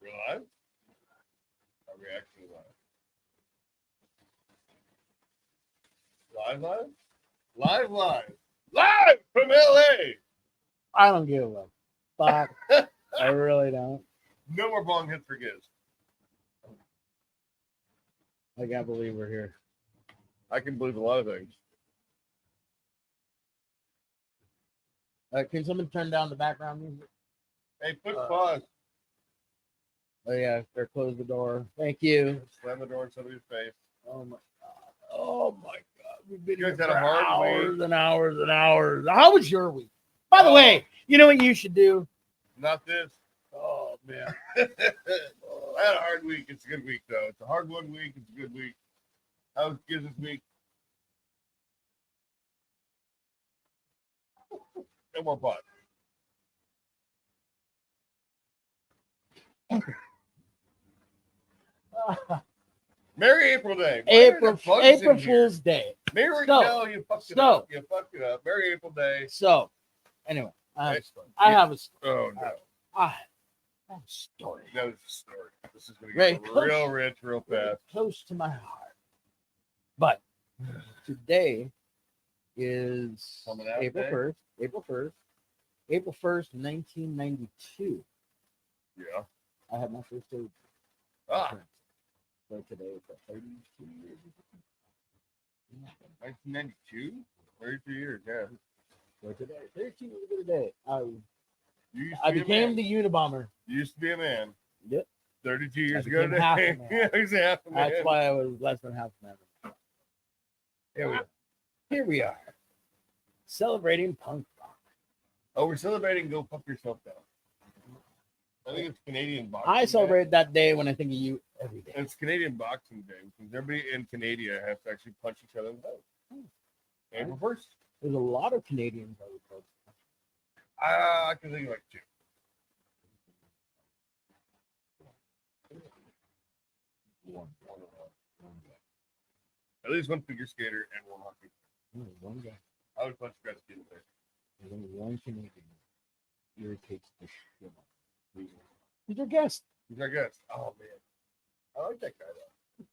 We're live? Are we actually live? Live from LA! I don't give a fuck. I really don't. No more bong hits for Gizz. I can't believe we're here. I can believe a lot of things. Can someone turn down the background music? Hey, put pause. Oh, yeah. Or close the door. Thank you. Slam the door in somebody's face. Oh, my God. Oh, my God. We've been You here guys had for a hard hours week. and hours and hours. How was your week? By the way, you know what you should do? Not this. Oh, man. I had a hard week. It's a good week, though. It's a hard one week. It's a good week. How was Gizz's week? No more pot. Merry April Day. April Fool's Day. Merry So- no, you fucked it up. You fucked it up. Merry April Day. So, anyway, I have Hey, a story. I have a story. Oh, no. I have a story. That was the story. This is going to Very get close. real rich, real Very fast. close to my heart. But today is Coming out April day? 1st. April 1st, 1992. Yeah. I had my first day. Ah, So today is 32 years. 1992? 32 years, yeah. So today, 32 years ago today, You used to I be a became man. the Unabomber. You used to be a man. Yep. 32 years I ago became half a today. man. Yeah, he's half a man. That's why I was less than half a man. Here we are. Here we are. Celebrating punk rock. Oh, we're celebrating Go Fuck Yourself Down. I think it's Canadian Boxing I Day. celebrate that day when I think of you every day. It's Canadian Boxing Day because everybody in Canada has to actually punch each other in the face. And reverse. There's a lot of Canadians I would call. I can think of like two. One guy. At least one figure skater and one hockey. One guy. I would punch you guys in the face. There's only one Canadian that irritates the shit out of me. He's your guest. He's our guest. Oh man, I like that guy though.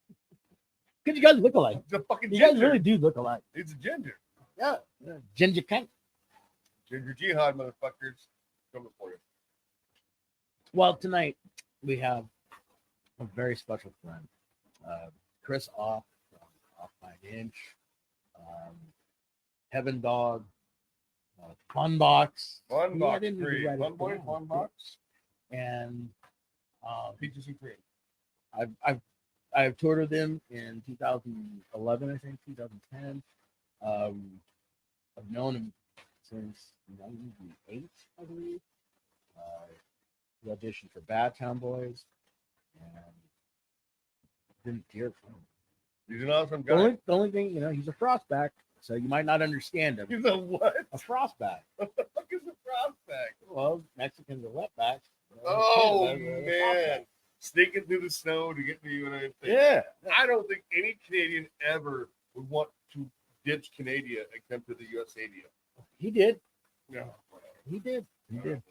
Because you guys look alike. He's a fucking You ginger. guys really do look alike. He's a ginger. Yeah. Ginger cunt. Ginger jihad, motherfuckers. Coming for you. Well, tonight we have a very special friend, Chris Off by an Inch, Heaven Dog, Fun Box. Fun Yeah, I box didn't three. write it Fun boy, down. fun box. And Peaches and cream. I've toured with them in 2011, I think, 2010. I've known him since 98, I believe. He auditioned for Bad Town Boys and didn't hear from him. He's an awesome The guy. only thing, he's a frostback, so you might not understand him. He's a what? A frostback. What the fuck is a prospect? Well, Mexicans are wetbacks. Oh Canada, they're man, sneaking through the snow to get to the United States. Yeah. I don't think any Canadian ever would want to ditch Canada and come to the USA. He did. No. He did. He did.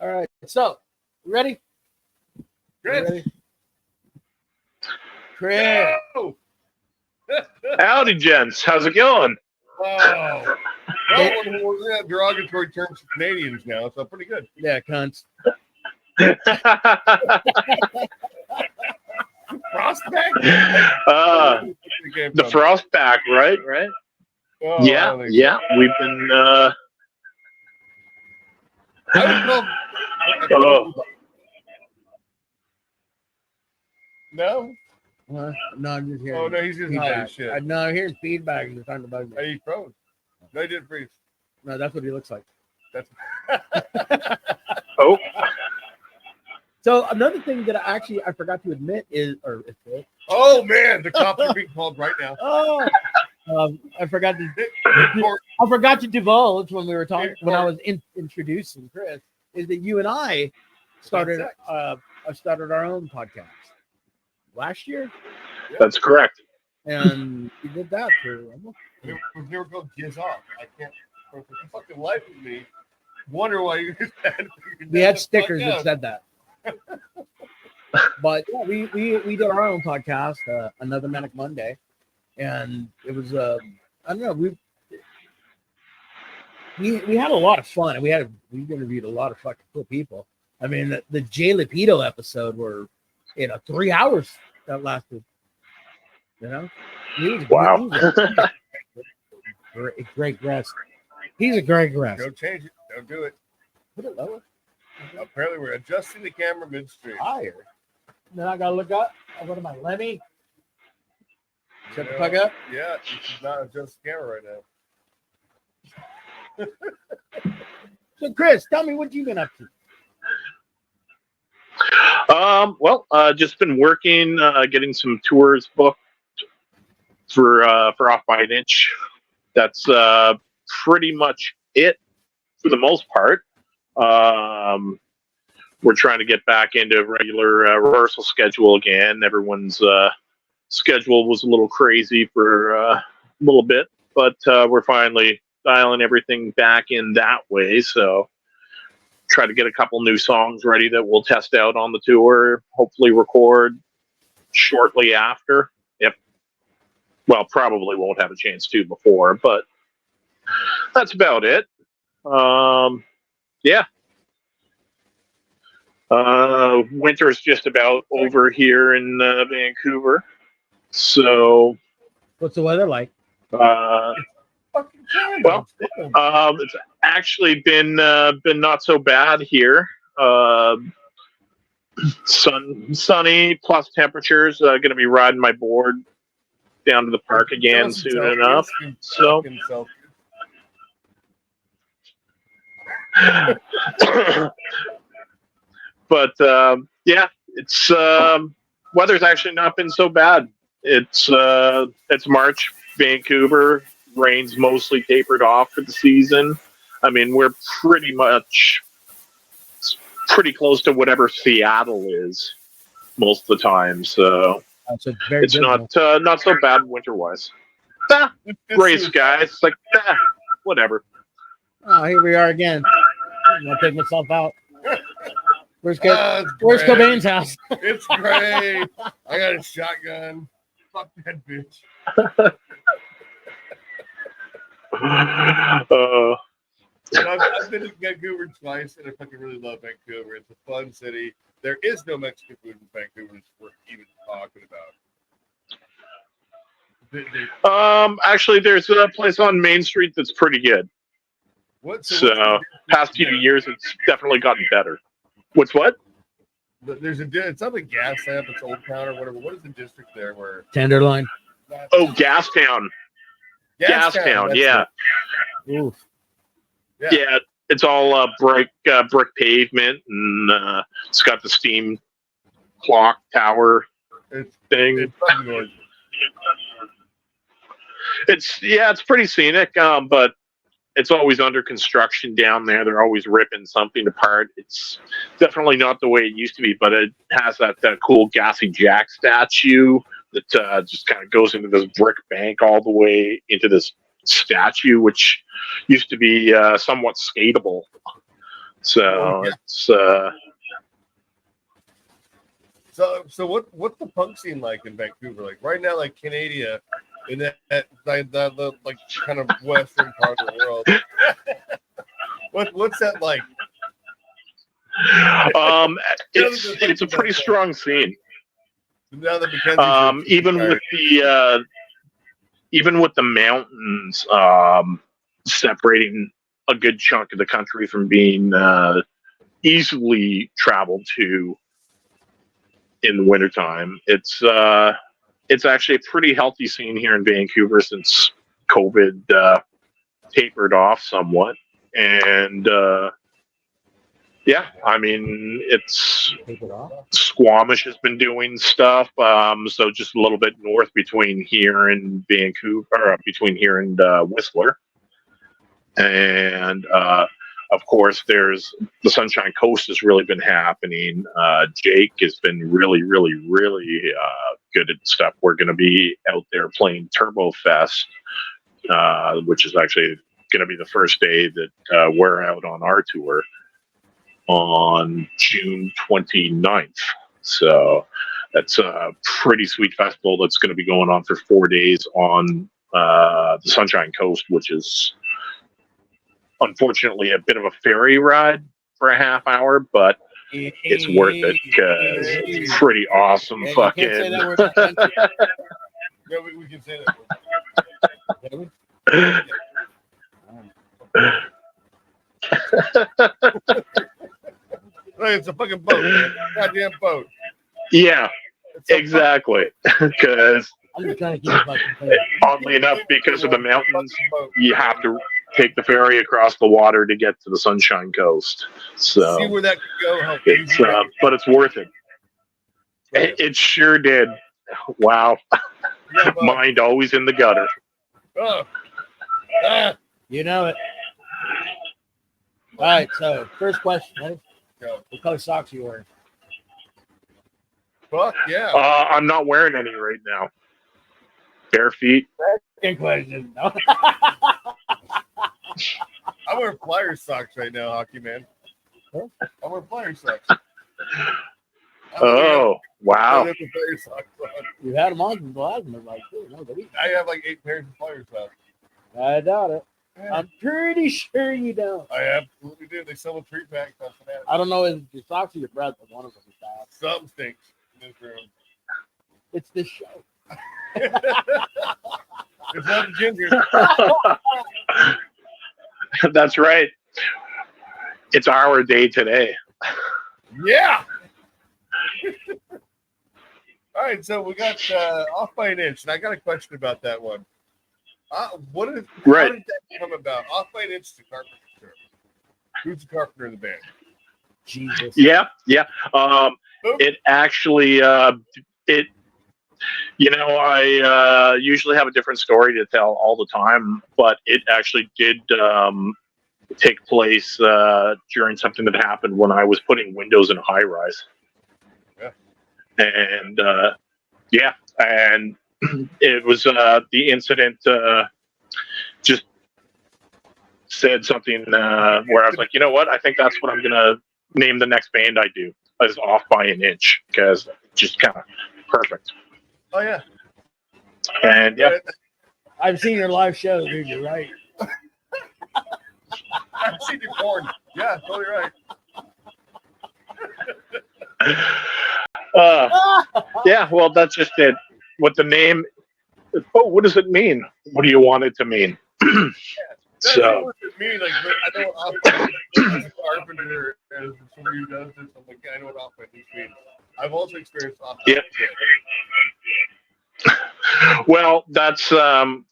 All right. So, you ready? You Chris. ready? Chris. No! Howdy, gents. How's it going? Oh. Well, we're going to have derogatory terms for Canadians now, so pretty good. Yeah, cunts. Prospect? The Frostback, right? Right? Oh, I Yeah, don't think yeah. We've been. so. I would call- Oh. No? No, I'm just hearing. Oh, no, he's just high feedback. as shit. I'm hearing feedback and they're talking about me. Hey, he froze. No, he didn't freeze. No, that's what he looks like. That's Oh. So another thing that I forgot to admit is, Oh man, the cops are being called right now. I forgot to divulge when we were talking when I was introducing Chris is that you and I started started our own podcast last year, That's correct. and we did that for almost. It was never called Gizz Off. I can't for the fucking life of me wonder why you guys had. We had stickers that said that. But yeah, we did our own podcast, Another Manic Monday, and it was I don't know, we had a lot of fun, and we interviewed a lot of fucking cool people. I mean, the Jay Lapito episode were 3 hours that lasted. He was Wow. great guest. He's a great guest. Don't change it. Don't do it. Put it lower. Apparently, we're adjusting the camera midstream. Higher. Then I gotta look up. What am I, Lemmy? Shut the fuck up. Yeah, you should not adjust the camera right now. So, Chris, tell me what you've been up to. Well, just been working, getting some tours booked for Off by an Inch. That's pretty much it for the most part. We're trying to get back into a regular rehearsal schedule again. Everyone's schedule was a little crazy for a little bit, but we're finally dialing everything back in that way. So try to get a couple new songs ready that we'll test out on the tour, hopefully record shortly after. Well, probably won't have a chance to before, but that's about it. Yeah. Winter's just about over here in Vancouver. So, What's the weather like? well, it's actually been not so bad here. Sunny plus temperatures. Going to be riding my board down to the park again soon enough. So, but yeah, it's weather's actually not been so bad. It's March, Vancouver. Rain's mostly tapered off for the season. I mean, we're pretty close to whatever Seattle is most of the time. So it's not so bad winter-wise. Gray skies, like whatever. Oh, here we are again. I'm gonna take myself out. Where's Cobain's house? It's great. I got a shotgun. Fuck that bitch. I've been to Vancouver twice, and I fucking really love Vancouver. It's a fun city. There is no Mexican food in Vancouver that's worth even talking about. Actually, there's a place on Main Street that's pretty good. So past few years, it's definitely gotten better. What's what? It's not a gas lamp. It's Old Town or whatever. What is the district there where? Tenderloin. Oh, Gastown. Gastown. Yeah. Oof. Yeah. It's all brick pavement, and it's got the steam clock tower thing. It's pretty scenic, but it's always under construction down there. They're always ripping something apart. It's definitely not the way it used to be, but it has that cool Gassy Jack statue that just kind of goes into this brick bank all the way into this statue, which used to be somewhat skatable. So it's so what's the punk scene like in Vancouver? Like right now, like Canada, in that like kind of western part of the world. What's that like? It's a pretty strong scene. Now that even with the mountains separating a good chunk of the country from being easily traveled to in the wintertime, it's actually a pretty healthy scene here in Vancouver since COVID tapered off somewhat. And yeah, I mean, it's Squamish has been doing stuff. So just a little bit north between here and Vancouver, or between here and Whistler. And of course, there's the Sunshine Coast has really been happening. Jake has been really, really, really good at stuff. We're going to be out there playing Turbo Fest, which is actually going to be the first day that we're out on our tour on June 29th. So that's a pretty sweet festival that's going to be going on for 4 days on the Sunshine Coast, which is unfortunately a bit of a ferry ride for a half hour, but it's worth it because it's pretty awesome. Yeah, Fucking. you can't say that word in the country. Yeah, we can say that. Like, it's a fucking boat, man. Goddamn boat. Yeah, It's a exactly. Because I'm just trying to keep it fucking oddly enough, because of the mountains, fucking boat. you have to take the ferry across the water to get to the Sunshine Coast. See So where that could go. How it's, easy that but it's worth it. It sure did. Wow. Yeah, but- Mind always in the gutter. Oh. Ah. You know it. All right, so first question. Ready? Go. What color socks are you wearing? Fuck yeah. I'm not wearing any right now. Bare feet. Good question. No. I wear flyer socks right now, hockey man. Huh? I wear flyer socks. Oh, wow. I have the flyer socks on. You had them on from Lazlo, like, dude, no, but I have like 8 pairs of flyer socks. I doubt it. Yeah. I'm pretty sure you don't. I absolutely do. They sell a treat pack. That's what I don't know if it's your socks or your breath, but one of them is bad. Something stinks in this room. It's this show. It's not the ginger. That's right. It's our day today. Yeah. All right, so we got off by an inch, and I got a question about that one. How Right. did that come about? Off by an inch is a carpenter. Who's the carpenter in the band? Jesus. Yeah. It actually, I usually have a different story to tell all the time, but it actually did take place during something that happened when I was putting windows in a high rise. Yeah. And and it was the incident just said something where I was like, you know what? I think that's what I'm going to name the next band I do, is Off by an Inch, because just kind of perfect. Oh yeah. And yeah, I've seen your live show, dude. You're right. I've seen your porn. Yeah, totally right. yeah, well, that's just it. What the name, what does it mean? What do you want it to mean? That's So, what it means. Like, I know off by an inch is a carpenter, and somebody who does this, I'm like, yeah, I know what off by an inch means. I've also experienced off by an Yeah. inch. well, that's the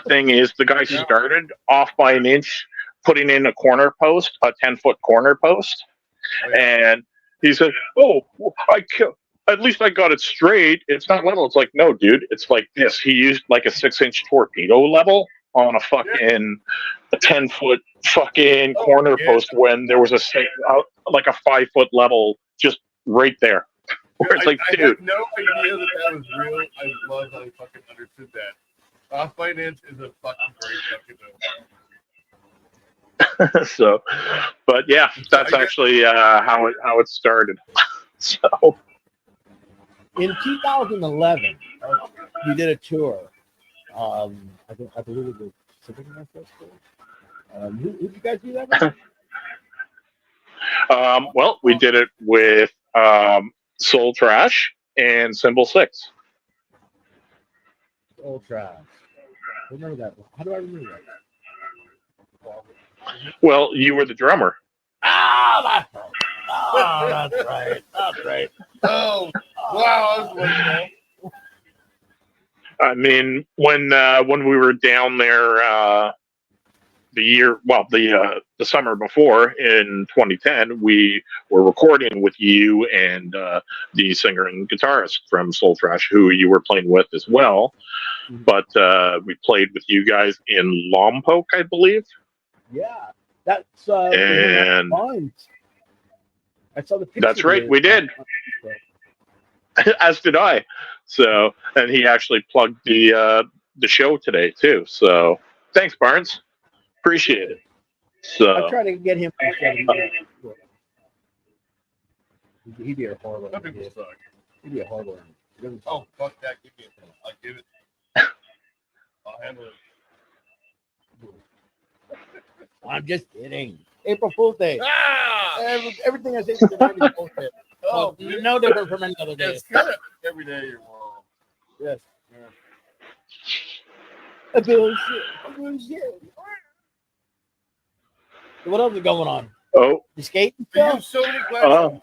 thing is the guys who started Off by an Inch, putting in a corner post, a 10-foot corner post, and he said, "Oh, at least I got it straight. It's not level." It's like, no, dude, it's like this. He used like a 6-inch torpedo level on a fucking 10-foot fucking corner post when there was a 5-foot level just right there. Where it's like, I dude, had no idea that was real. I love how he fucking understood that. Off by an inch is a fucking great fucking movie. so, but yeah, that's actually how it started. So, In 2011, you did a tour. I believe it was Pacific Northwest tour. Who did you guys do that with? well, we did it with Soul Trash and Symbol 6. Old Trash. I remember that one. How do I remember that? Well, you were the drummer. That's right. That's right. Oh, wow. I was wondering. I mean, when we were down there the summer before in 2010, we were recording with you and the singer and guitarist from Soul Trash, who you were playing with as well. But we played with you guys in Lompoc, I believe. Yeah, that's and I saw the picture. That's right, we did. As did I. So, and he actually plugged the show today too. So, thanks, Barnes. Appreciate it. So, I'm trying to get him. He'd be a horrible. Some people suck. He'd be a horrible. Oh, fuck that. Give me a pen. I'll give it. I'll handle it. I'm just kidding. April Fool's Day. Ah! Everything I say tonight is bullshit. Oh, So, no different from any other day. it's kind of every day you're wrong. Yes. Yeah. Bullshit. What else is going on? Oh, You skating You still? have so many questions.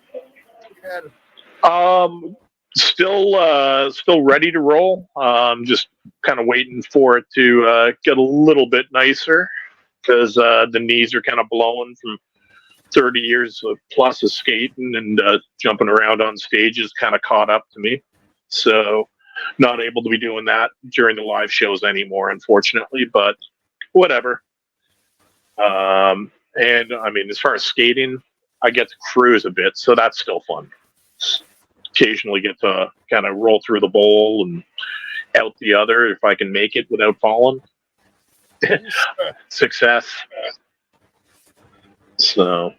still ready to roll. Just kind of waiting for it to get a little bit nicer because the knees are kind of blowing from 30 years plus of skating and jumping around on stages kind of caught up to me. So not able to be doing that during the live shows anymore, unfortunately, but whatever. And I mean, as far as skating, I get to cruise a bit, so that's still fun. Occasionally get to kind of roll through the bowl and out the other if I can make it without falling. Success. So,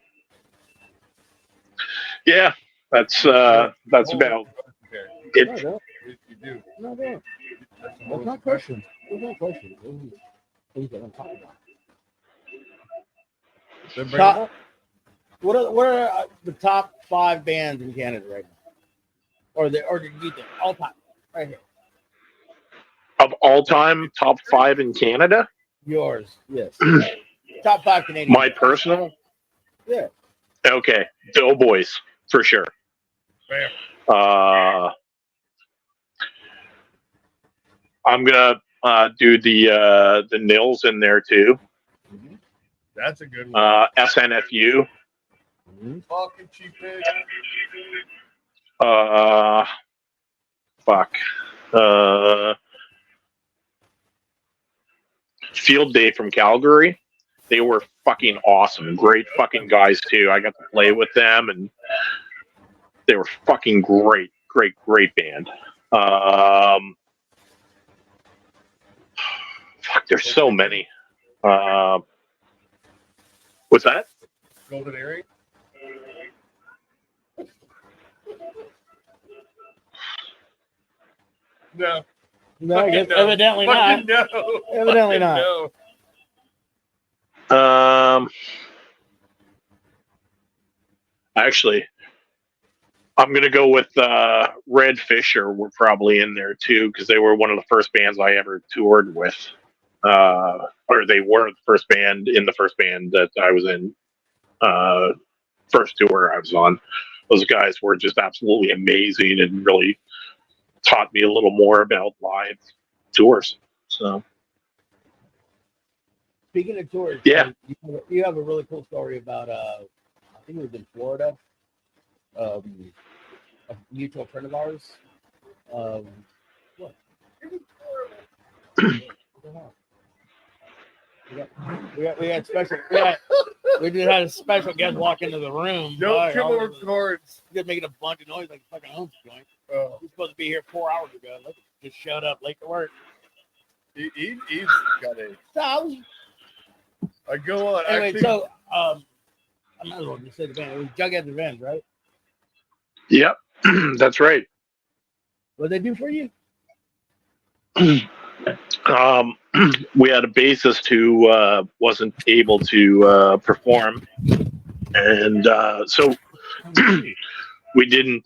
yeah, that's about it. No, You do. no. That's not question. That's not question. Things that I'm talking about. Then bring Top, what are the top 5 bands in Canada right now? Or the all time right here. Of all time, top 5 in Canada. Yours, yes. Top 5 Canadian. My personal. Yeah. Okay, Doughboys for sure. Bam. I'm gonna do the Nils in there too. That's a good one. SNFU. Fucking cheap pig. Fuck. Field Day from Calgary. They were fucking awesome. Great fucking guys too. I got to play with them and they were fucking great. Great band. Fuck, there's so many. What's that? Golden Earring. No. No, I guess No. evidently not. No. Evidently not. No. Actually, I'm gonna go with Red Fisher. Were probably in there too because they were one of the first bands I ever toured with, or they were the first band in the first band that I was in. First tour I was on. Those guys were just absolutely amazing and really taught me a little more about live tours. So. Speaking of tours, Yeah. You have a really cool story about I think it was in Florida. A mutual friend of ours. What? We had special. We just had a special guest walk into the room. Don't kill over chords. Just making a bunch of noise like a fucking home joint. Oh. He's supposed to be here 4 hours ago. Look, just showed up late to work. He's got a. So I go on. anyway, Actually, so I might as well just say the band. It was Jughead's Revenge, right? Yep, that's right. What did they do for you? We had a bassist who wasn't able to perform, and so we didn't.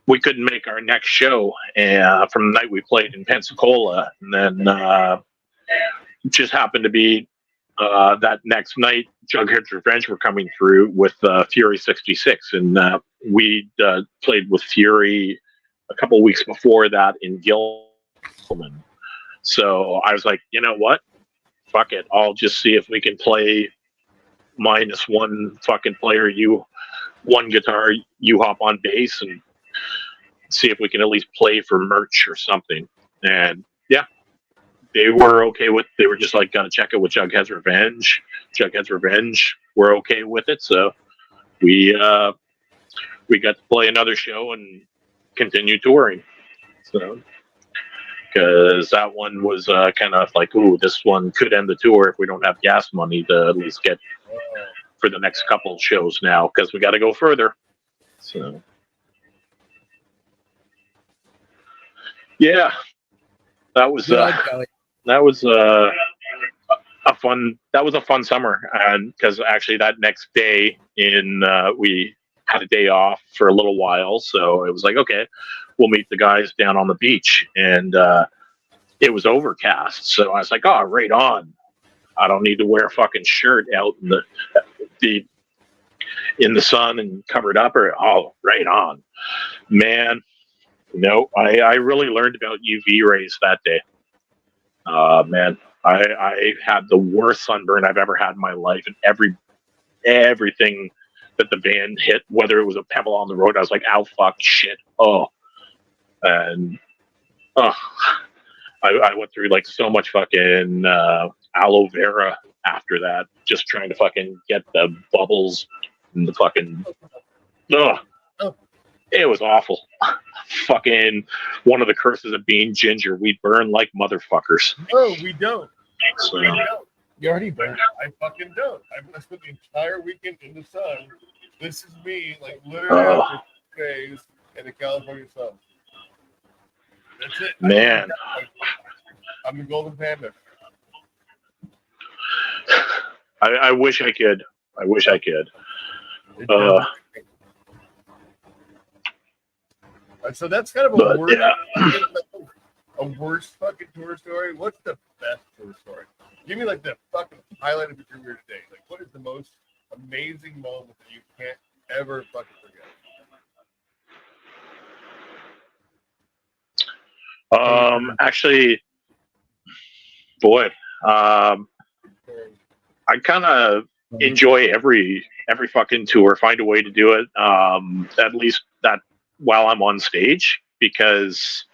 We couldn't make our next show from the night we played in Pensacola, and then it just happened to be that next night, Jughead's Revenge were coming through with Fury 66, and we played with Fury a couple weeks before that in Gilman. So I was like, you know what? Fuck it. I'll just see if we can play minus one fucking player, you one guitar, you hop on bass, and see if we can at least play for merch or something. And yeah, they were okay with. They were just like, gonna check it with Jughead's Revenge. Jughead's Revenge. We're okay with it. So we got to play another show and continue touring. So because that one was kind of like, ooh, this one could end the tour if we don't have gas money to at least get for the next couple of shows now because we got to go further. So, yeah, that was a fun summer, and because actually that next day we had a day off for a little while, so it was like, okay, we'll meet the guys down on the beach, and it was overcast, so I was like, oh, right on. I don't need to wear a fucking shirt out in the sun and covered up, or right on, man. No, I really learned about UV rays that day. Man, I had the worst sunburn I've ever had in my life, and everything that the van hit, whether it was a pebble on the road, I was like, ow, fuck, shit, and I went through like so much fucking aloe vera after that, just trying to fucking get the bubbles and the fucking it was awful. Fucking one of the curses of being ginger, we burn like motherfuckers. No, we don't. So, We don't. You already burned. I fucking don't. I spent the entire weekend in the sun. This is me, like literally after 2 days in the California sun. That's it. man, I'm the golden panda. I wish I could. I wish I could. So that's kind of But, a worst fucking tour story. What's the best tour story? Give me like the fucking highlight of your career today. Like, what is the most amazing moment that you can't ever fucking forget? Actually, boy, I kind of enjoy every fucking tour. Find a way to do it. At least that while I'm on stage, because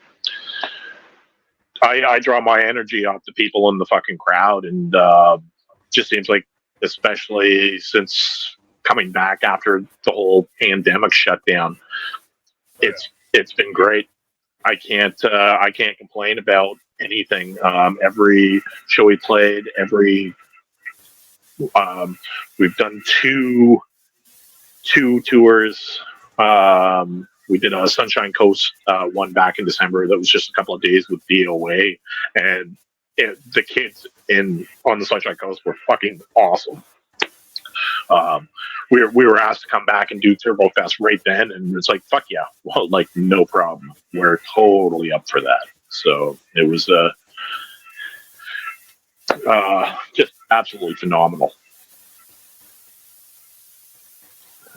I draw my energy off the people in the fucking crowd, and just seems like, especially since coming back after the whole pandemic shutdown, it's been great. I can't complain about anything. Every show we played, we've done two tours. We did a Sunshine Coast one back in December. That was just a couple of days with DOA, and the kids on the Sunshine Coast were fucking awesome. We were asked to come back and do Turbo Fest right then, and it's like, fuck yeah, well, like no problem. We're totally up for that. So it was just absolutely phenomenal.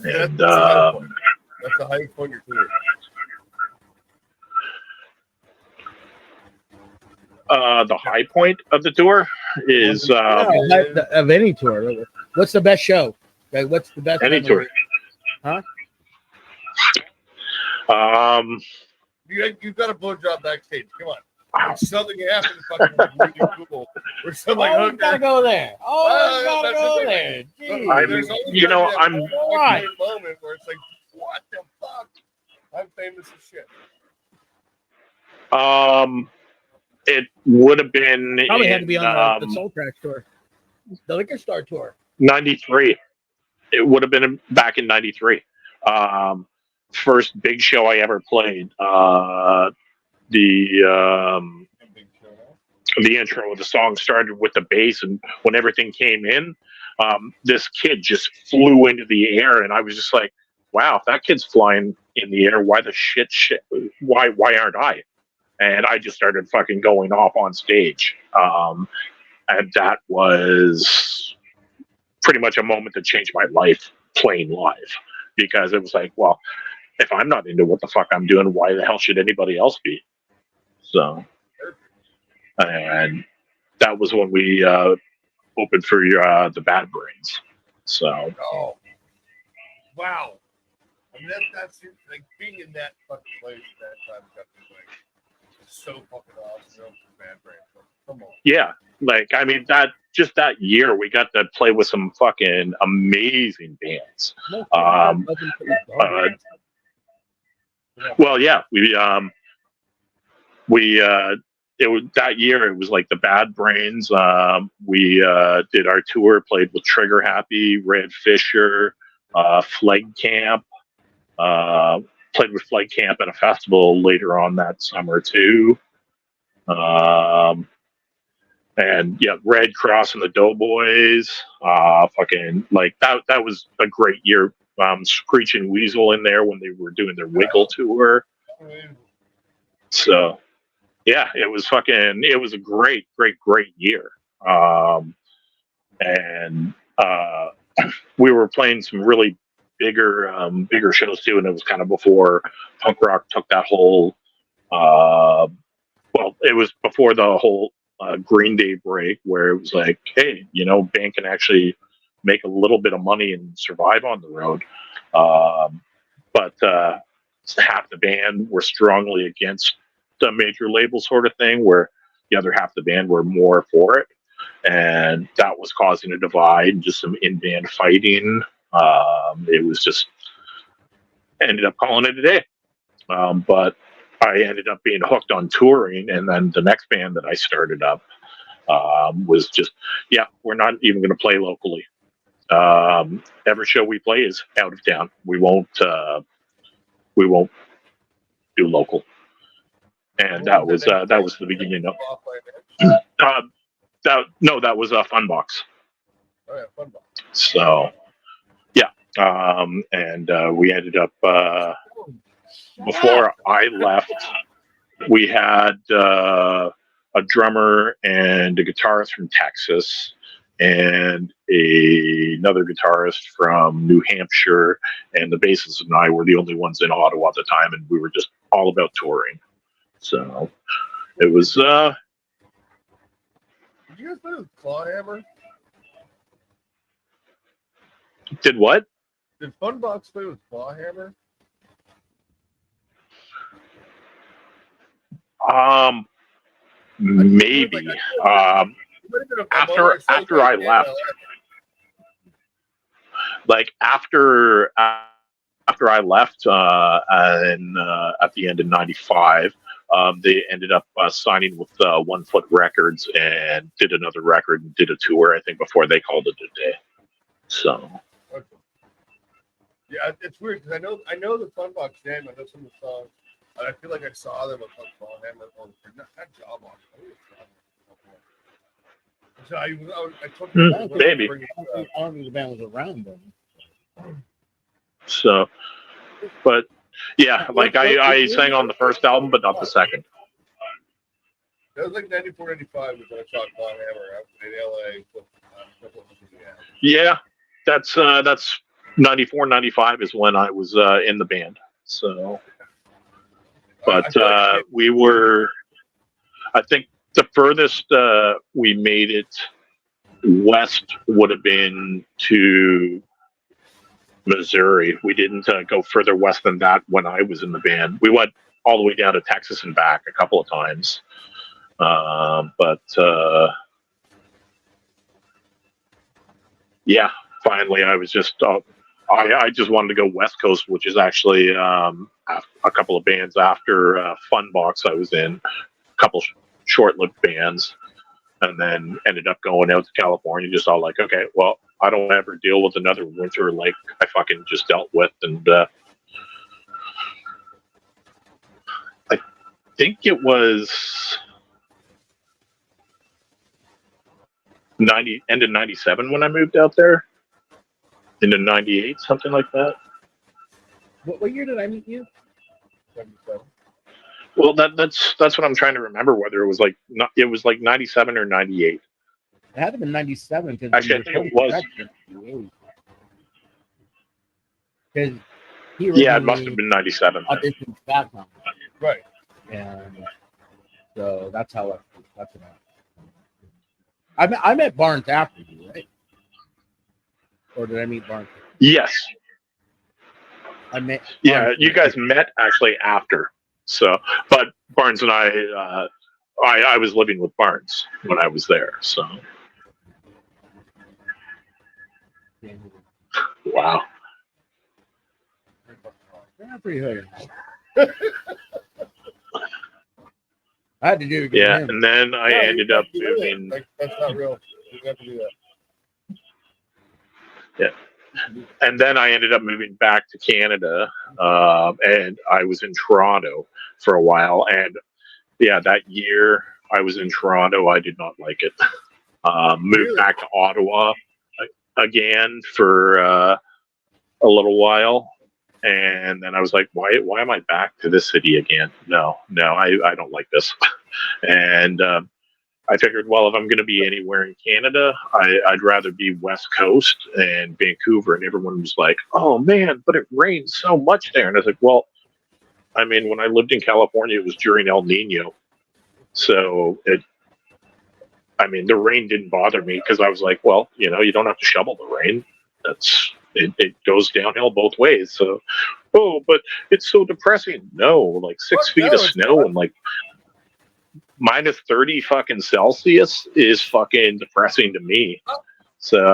And That's the highest point of your career. The high point of the tour is of any tour. What's the best show? Like, what's the best? Any tour? Huh? You've got a blowjob backstage. Come on. There's something happened fucking really cool. Or something like, oh, gotta go there. Oh, gotta go there. I'm right. Moment where it's like, what the fuck? I'm famous as shit. It would have been Probably had to be on the Soul Track tour, the Liquor Store tour. 93. It would have been back in 93. First big show I ever played. The intro of the song started with the bass, and when everything came in, this kid just flew into the air, and I was just like, wow, if that kid's flying in the air, why the shit why aren't I? And I just started fucking going off on stage. And that was pretty much a moment that changed my life playing live, because it was like, well, if I'm not into what the fuck I'm doing, why the hell should anybody else be? So, and that was when we opened for the Bad Brains. So, oh, wow. I mean, that's like being in that fucking place at that time got me like so fucking awesome. Bad Brains. Come on. Yeah, like I mean that year we got to play with some fucking amazing bands. Well, yeah, we that year. It was like the Bad Brains. We did our tour, played with Trigger Happy, Red Fisher, Flag Camp. Played with Flag Camp at a festival later on that summer too. And yeah, Red Cross and the Doughboys. Fucking like that was a great year. Screeching Weasel in there when they were doing their Wiggle tour. So yeah, it was a great year. And we were playing some really bigger shows too, and it was kind of before punk rock took that whole it was before the whole Green Day break, where it was like, hey, band can actually make a little bit of money and survive on the road. But half the band were strongly against the major label sort of thing, where the other half of the band were more for it. And that was causing a divide and just some in-band fighting. It was just ended up calling it a day. But I ended up being hooked on touring, and then the next band that I started up was just, we're not even going to play locally. Every show we play is out of town. We won't do local. And that was the beginning of. That was a Funbox. Oh yeah, Funbox. So and we ended up before I left, we had a drummer and a guitarist from Texas and another guitarist from New Hampshire, and the bassist and I were the only ones in Ottawa at the time, and we were just all about touring. So it was. Did you guys play with Clawhammer? Did what? Did Funbox play with Clawhammer? Maybe. After I left, after I left, and at the end of '95, they ended up signing with One Foot Records and did another record and did a tour, I think, before they called it a day. So. Okay. Yeah, it's weird because I know the Funbox name. I know some of the songs. I feel like I saw them with Clawhammer on not Job Off. So I took maybe. I don't think the band was around then. So, but yeah, like I sang on the first album, but not the second. That was like 94, 95 was when I saw Clawhammer out in LA. Yeah, that's 94, 95 is when I was in the band. So, but we were, I think the furthest we made it west would have been to Missouri. We didn't go further west than that when I was in the band. We went all the way down to Texas and back a couple of times. But finally I was just I just wanted to go West Coast, which is actually a couple of bands after Funbox I was in, a couple short-lived bands, and then ended up going out to California, just all like, okay, well, I don't ever deal with another winter like I fucking just dealt with. And I think it was end of 97 when I moved out there. Into 98, something like that. What year did I meet you? 77. Well, that's what I'm trying to remember, whether it was like 97 or 98. It had to have been 97. Actually, I think it was. Because yeah, it must have been 97. Auditioned Fat Mom. Right. And so that's how that's what I met Barnes after you, right? Or did I meet Barnes? Yes. I met. Yeah, Barnes you guys met actually after. So, but Barnes and I was living with Barnes when I was there. So. Wow. Yeah, pretty hood. I had to do it. Yeah, and then I No, you ended don't up have to do that. moving. Like, that's not real. You don't have to do that. And then I ended up moving back to Canada, and I was in Toronto for a while. And yeah, that year I was in Toronto, I did not like it. Moved Really? back to Ottawa again for a little while, and then I was like, why am I back to this city again? No, I don't like this. And I figured, well, if I'm going to be anywhere in Canada, I'd rather be West Coast and Vancouver. And everyone was like, oh, man, but it rains so much there. And I was like, well, I mean, when I lived in California, it was during El Nino. So, the rain didn't bother me because I was like, well, you don't have to shovel the rain. It goes downhill both ways. So, oh, but it's so depressing. No, like 6 feet of snow and like minus 30 fucking Celsius is fucking depressing to me. So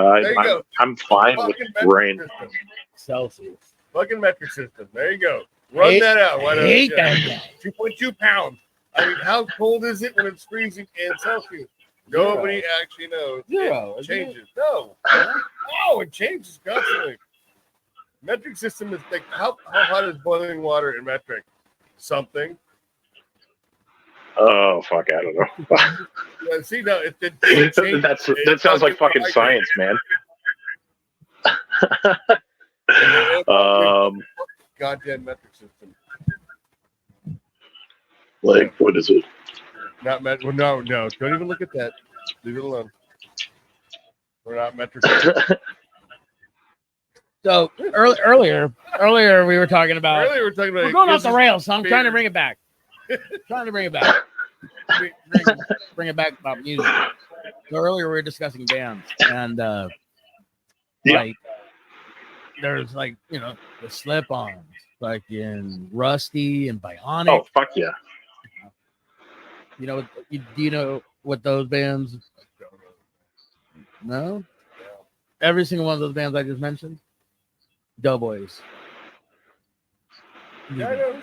I'm fine with rain. Celsius. Fucking metric system. There you go. Run that out. Why I not? hate Yeah. that. 2.2 pounds. I mean, how cold is it when it's freezing in Celsius? Nobody actually knows. Zero. It changes. No, it changes constantly. Metric system is like how hot is boiling water in metric? Something. Oh fuck, I don't know. Yeah, see, no, it that sounds like fucking science, man. Goddamn metric system. Like, what is it? Not met. Well, no. Don't even look at that. Leave it alone. We're not metric system. So earlier we were talking about. Earlier we were talking about. We're going off the rails, so I'm trying to bring it back. Bring it back about music. So earlier we were discussing bands, and like there's like the Slip-Ons, like in Rusty and Bionic. Oh fuck yeah! Do you know what those bands? No. Every single one of those bands I just mentioned, Doughboys. Yeah.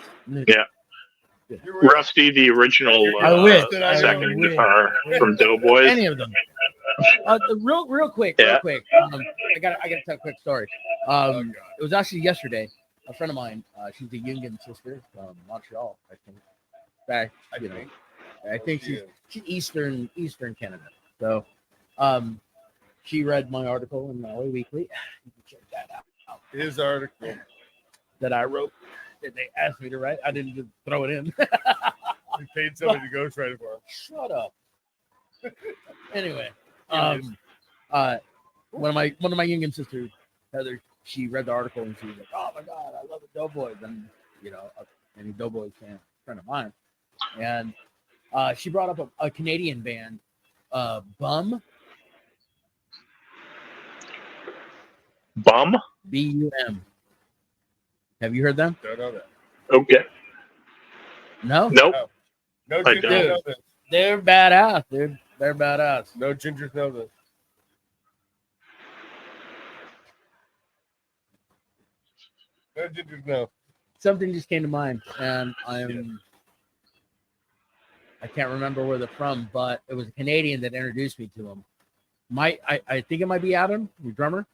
Rusty, the original second guitar from Doughboys. Any of them. Real quick. I gotta tell a quick story. It was actually yesterday. A friend of mine, she's a Jungian sister from Montreal, I think. I think she's Eastern Canada. So, she read my article in LA Weekly. You can check that out. His article that I wrote that they asked me to write. I didn't just throw it in. He paid somebody to ghostwrite it for him. Shut up. Anyway, one of my Jungian sisters, Heather, she read the article and she was like, "Oh my god, I love the Doughboys," and any Doughboys fan, friend of mine, and she brought up a Canadian band, Bum. Bum? B-U-M. Have you heard them? Don't know that. Okay. No? Nope. No I gingers don't. know this. They're badass, dude. They're badass. No gingers know this. No gingers know. Something just came to mind, and I can't remember where they're from, but it was a Canadian that introduced me to them. I think it might be Adam, your drummer.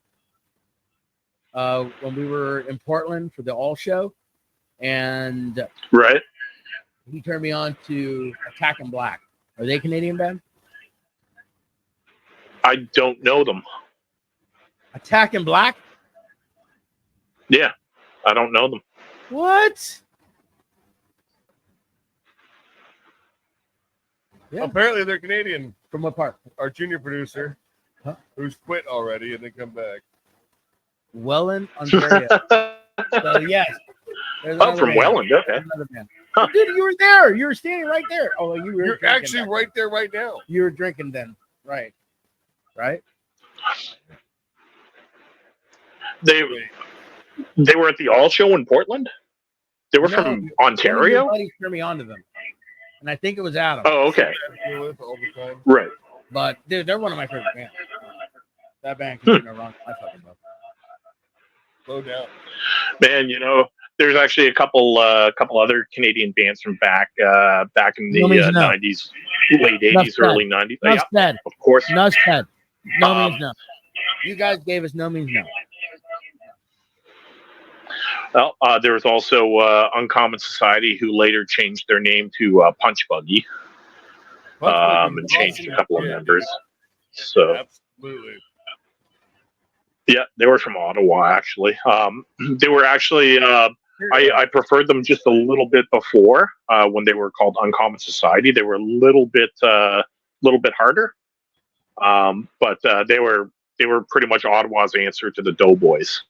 When we were in Portland for the All Show, and Right. he turned me on to Attack in Black. Are they a Canadian band? I don't know them. Attack in Black? Yeah, I don't know them. What? Yeah. Apparently they're Canadian. From what part? Our junior producer, who's quit already and then come back. Welland, Ontario. So yes. Oh, from Welland. Okay. Huh. Dude, you were there. You were standing right there. Oh, You're actually right there right now. You were drinking then, right? Right. They were at the All Show in Portland. They were from Ontario. Buddies turned me on to them, and I think it was Adam. Oh, okay. All the time. Right. But dude, they're one of my favorite bands. That band can do no wrong. I fucking love. Slow down. Man, there's actually a couple other Canadian bands from back in the No means no. 90s, late 80s, Enough said. early 90s. Enough Yeah, said. of course. Enough said. No Um, means no. You guys gave us no means no. Well, there was also Uncommon Society, who later changed their name to Punch Buggy, and changed a couple of members. So, absolutely. Yeah, they were from Ottawa, actually. They were actually, I preferred them just a little bit before, when they were called Uncommon Society. They were a little bit harder, but they were pretty much Ottawa's answer to the Doughboys.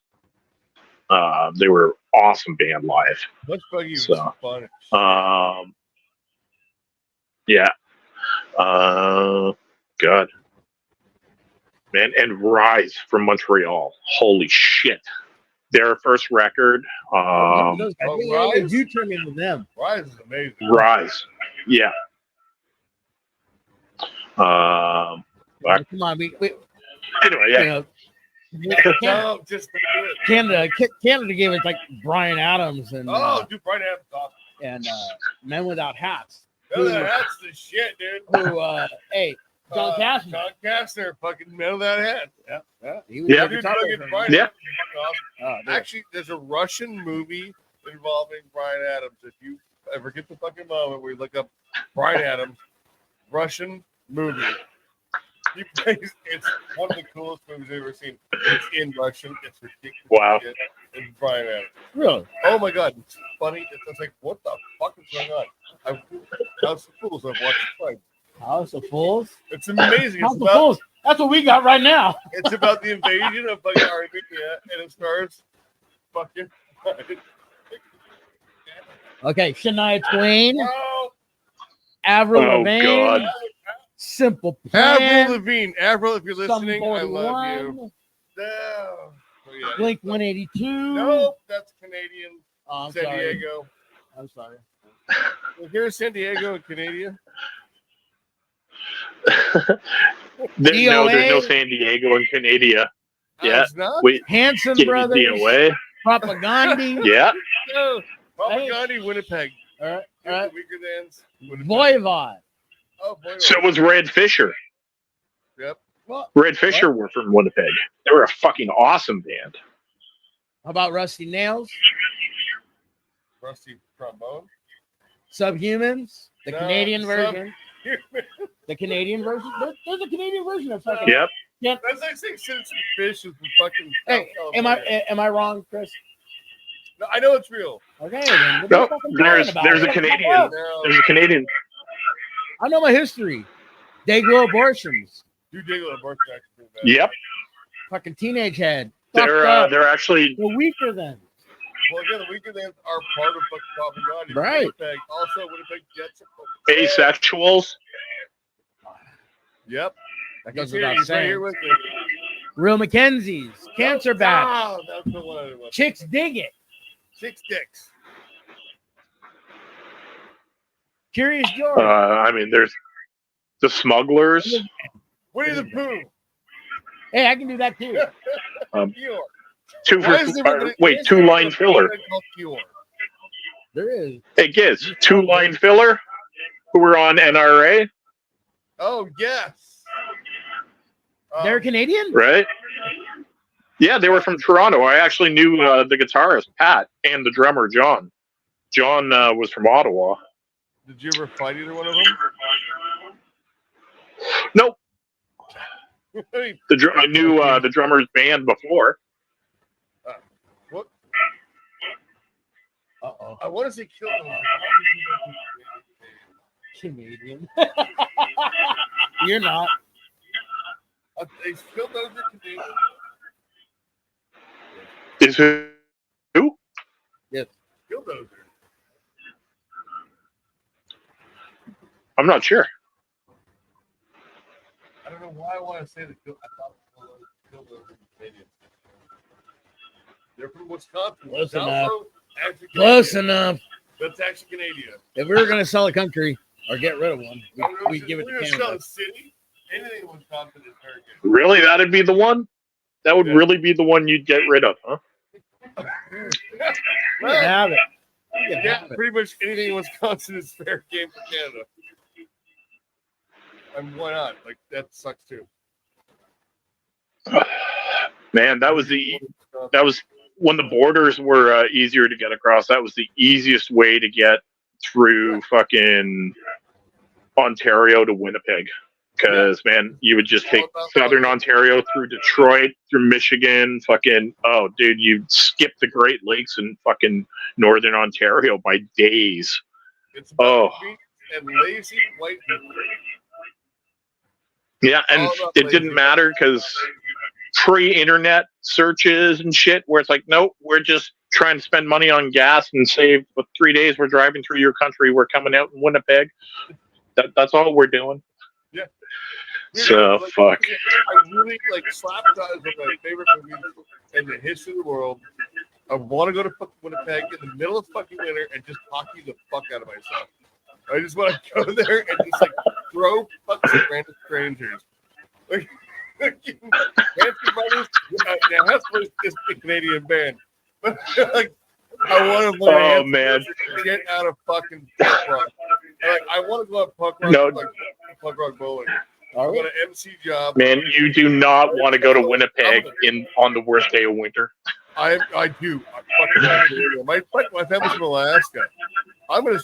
They were awesome band live. Punch Buggy was So, fun. Yeah. God. Man, and Rise from Montreal. Holy shit. Their first record. Those guys, Rise? you turn me into them. Rise is amazing. Rise. Yeah. Come on, we Anyway, yeah. you know, No, just Canada gave us like Bryan Adams and dude, Brian Adams is awesome. and Men Without Hats. That's the shit, dude. Who hey, John Cashner. John Cashner, fucking man of that head. Yeah. He was Yeah. a Dude, guitar fucking player. Brian Yeah. Adams is awesome. Oh, dude. Actually, there's a Russian movie involving Brian Adams. If you ever get the fucking moment where you look up Brian Adams, Russian movie. He plays, it's one of the coolest movies I've ever seen. It's in Russian. It's ridiculous. Wow. Shit. It's Brian Adams. Really? Oh my god, it's funny. It's like, what the fuck is going on? House of Fools. I've watched it twice. House of Fools? It's amazing. House It's of Fools. That's what we got right now. it's about the invasion of fucking Armenia, and it stars fucking. Okay, Shania Twain, Oh, Avril Oh, Lavigne, God. Simple Plan, Avril Lavigne. Avril, if you're Sum listening, I 41, love you. No. Oh, yeah. Blink 182. Nope, that's Canadian. Oh, I'm San sorry. Diego. I'm sorry. Well, here's San Diego and Canada. No, there's no DOA. San Diego in Canada. Yeah. It's not? Wait, Hanson get Brothers, DOA. Propaganda. Yeah. No. Propaganda, Winnipeg. All right, all right. Weaker Thans. Winnipeg. Voivod. Oh, boy. So was Red Fisher. Yep. Well, Red Fisher were from Winnipeg. They were a fucking awesome band. how about Rusty Nails, Rusty Trombone. Subhumans, the No, Canadian version. The Canadian version. There's a Canadian version of fucking. Yep. That's like saying Citizen Fish is from fucking. Hey, South am California. I wrong, Chris? No, I know it's real. Okay, then. No, What are you fucking there's talking about? a Canadian. No. There's a Canadian. I know my history. Dayglow abortions. You dig a birth actually. Yep. Fucking teenage head. Fucked They're up. they're actually They're weaker than. Well, again, the Weaker Thans are part of fucking Propaganda. Right. Winnipeg, also, Winnipeg Jets. asexuals. Yep. That goes He's here. without He's right saying. here with me. Real Mackenzies. Cancer Bat. Oh, that's the one I was. Chicks dig it. 6 dicks. Curious George. I mean, there's the smugglers. Winnie the Pooh. Hey, I can do that too. Um, Eeyore. Two Why for is there- wait, is 2 there line a filler. band called Eeyore? There is. Hey, Gizz, 2 line filler. Who were on NRA, Oh, yes. They're Canadian? right? Yeah, they were from Toronto. I actually knew the guitarist Pat and the drummer John. John was from Ottawa. Did you ever fight either one of them? Nope. I mean, I knew the drummer's band before. what? Uh-oh. I want to say kill them. Canadian. You're not. They killed those are Canadian. Is who? Kill those. I'm not sure. I don't know why I want to say that. I thought kill those are Canadian. They're from Wisconsin. Close South enough. Road, actually Close Canadian. enough. That's actually Canadian. If we were going to sell a country or get rid of one, I don't know, we'd give it we're to gonna sell Canada. a city. Anything in Wisconsin is very good. Really, that'd be the one. That would Yeah. really be the one you'd get rid of, huh? You can have it. You can Yeah, have it. pretty much anything in Wisconsin is fair game for Canada. And why not? Like, that sucks too. Man, that was when the borders were easier to get across. That was the easiest way to get through fucking Ontario to Winnipeg. Because, man, you would just take southern Ontario through Detroit, through Michigan, fucking, oh, dude, you'd skip the Great Lakes in fucking northern Ontario by days. It's about convenience and lazy white people. Yeah, and it didn't matter because pre-internet searches and shit, where it's like, nope, we're just trying to spend money on gas and save 3 days. We're driving through your country. We're coming out in Winnipeg. That's all we're doing. Yeah. So, like, fuck. I really, like, Slapshot is one of my favorite movies in the history of the world. I want to go to fucking Winnipeg in the middle of fucking winter and just hockey the fuck out of myself. I just want to go there and just, like, throw fucking random strangers. Like, Nancy Brothers, now that's just a Canadian band. But, like, I want to play to get out of fucking punk rock. Like, I want to go at punk rock, like punk rock bowling. I want an MC job. Man, you do not want to go to Winnipeg on the worst day of winter. I do. I fucking do. My family's from Alaska. I'm gonna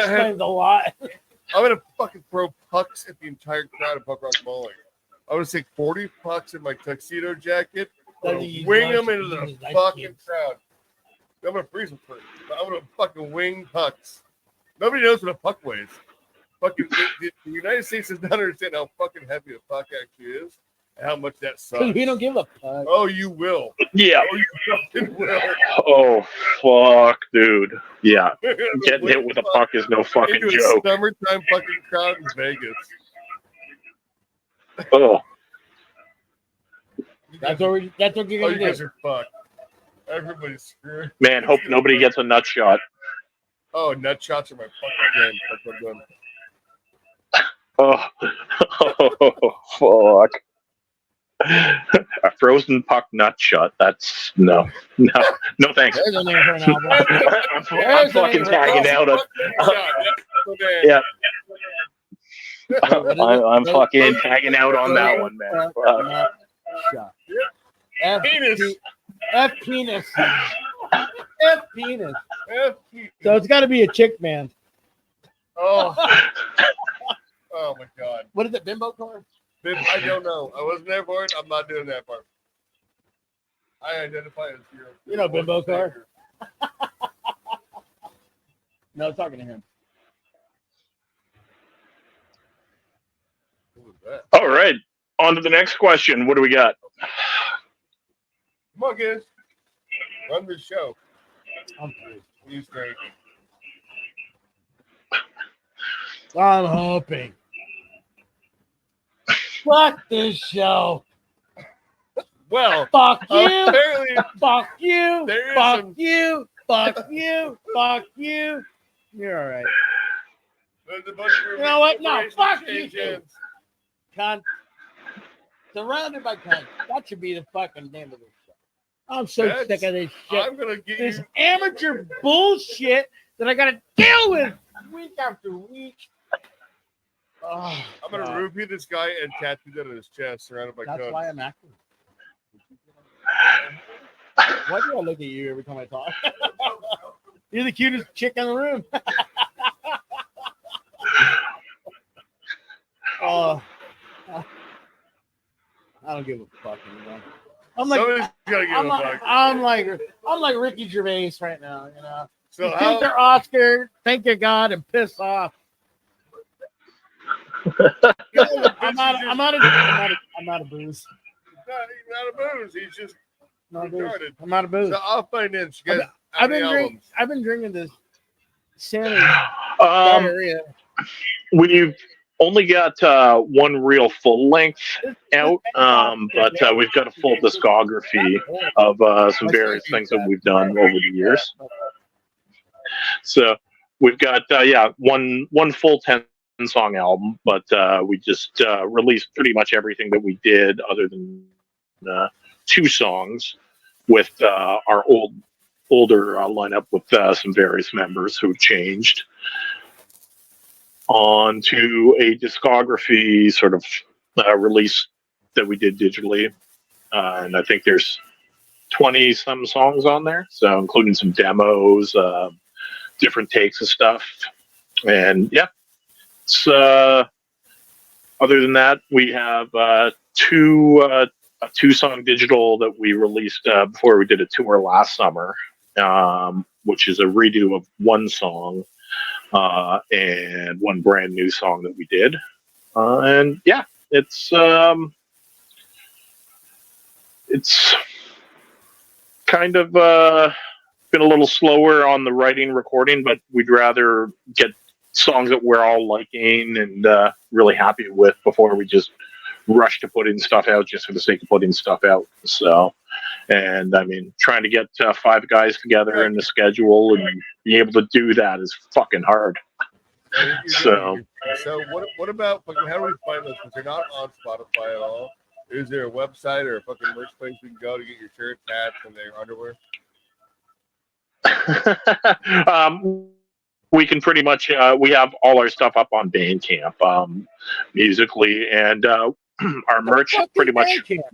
have a lot. I'm gonna fucking throw pucks at the entire crowd of punk rock bowling. I'm gonna take 40 pucks in my tuxedo jacket, wing them into the fucking crowd. I'm gonna freeze them first. I'm gonna fucking wing pucks. Nobody knows what a puck weighs. Fucking the United States does not understand how fucking heavy a puck actually is and how much that sucks. We don't give a fuck. Oh, you will. Yeah. Oh, you fucking will. Oh, fuck, dude. Yeah. Getting hit with a puck is no fucking into joke. A summertime fucking crowd in Vegas. Oh. That's what you're gonna do. You guys are fucked. Everybody's screwed. Man, hope nobody gets a nut shot. Oh, nut shots are my fucking game. That's what I'm doing. Oh, fuck. A frozen puck nut shot. That's no thanks. There's a name for an album. I'm fucking tagging out. Yeah. I'm fucking tagging out on that one, man. Shot. F penis. F penis. F penis. So it's got to be a chick, man. Oh. Oh my god. What is it, bimbo car? I don't know. I wasn't there for it. I'm not doing that part. I identify as your. You know, bimbo car. No, I'm talking to him. Who was that? All right. On to the next question. What do we got? Come on, Gizz. Run the show. I'm through. He's great. I'm hoping. Fuck this show. Well, Fuck you. apparently, Fuck you. there is Fuck some- you. Fuck you. Fuck you. You're all right. there's a bunch of You know what? No, corporations fuck you. changing. Cunt. Surrounded by cunt. That should be the fucking name of this show. I'm so That's- sick of this shit. I'm gonna get This you. amateur bullshit that I gotta deal with week after week. Oh, I'm gonna God. roofie this guy and tattoo that on his chest, surrounded by That's cunts. why I'm acting. Why do I look at you every time I talk? You're the cutest chick in the room. Oh, I don't give a fuck anymore. I'm like, Somebody's gotta give I'm a like, fuck. I'm like Ricky Gervais right now. You know, So you how? take their Oscar, thank your God, and piss off. I'm out of booze. He's not a booze. He's just No booze. retarded. I'm out of booze. So I'll find in. You guys, I've been drinking this Sandy Um, area. we've only got one real full length out, but we've got a full discography of some various things that we've done over the years. So we've got one full 10-song album, but we just released pretty much everything that we did, other than 2 songs with our old older lineup with some various members who've changed, on to a discography sort of release that we did digitally. And I think there's 20 some songs on there, so including some demos, different takes of stuff. And yeah, it's, other than that, we have a 2-song digital that we released before we did a tour last summer, which is a redo of one song and one brand new song that we did. And yeah, it's kind of been a little slower on the writing recording, but we'd rather get songs that we're all liking and really happy with before we just rush to putting stuff out just for the sake of putting stuff out. So, and I mean, trying to get 5 guys together in the schedule and be able to do that is fucking hard. So what about fucking, how do we find those? Because they're not on Spotify at all. Is there a website or a fucking merch place we can go to get your shirts, hats, and their underwear? We can pretty much we have all our stuff up on Bandcamp musically, and our merch pretty much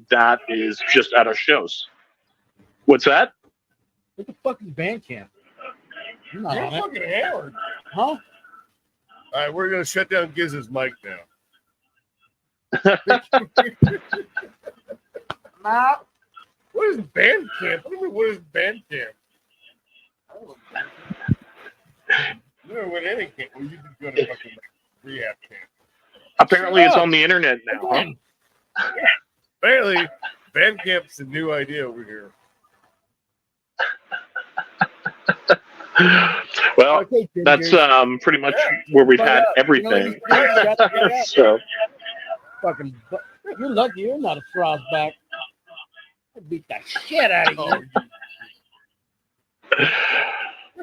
that is just at our shows. What's that? What the fuck is Bandcamp? You're not on fucking hammered. Huh? All right, we're gonna shut down Gizz's mic now. What is Bandcamp? What is Bandcamp? You never went any camp. Well, you did go to fucking rehab camp. Apparently, it's on the internet now. Huh? Apparently, Bandcamp's the new idea over here. Well, that's pretty much where we've had everything. So, fucking, you're lucky you're not a frostback. I beat the shit out of you.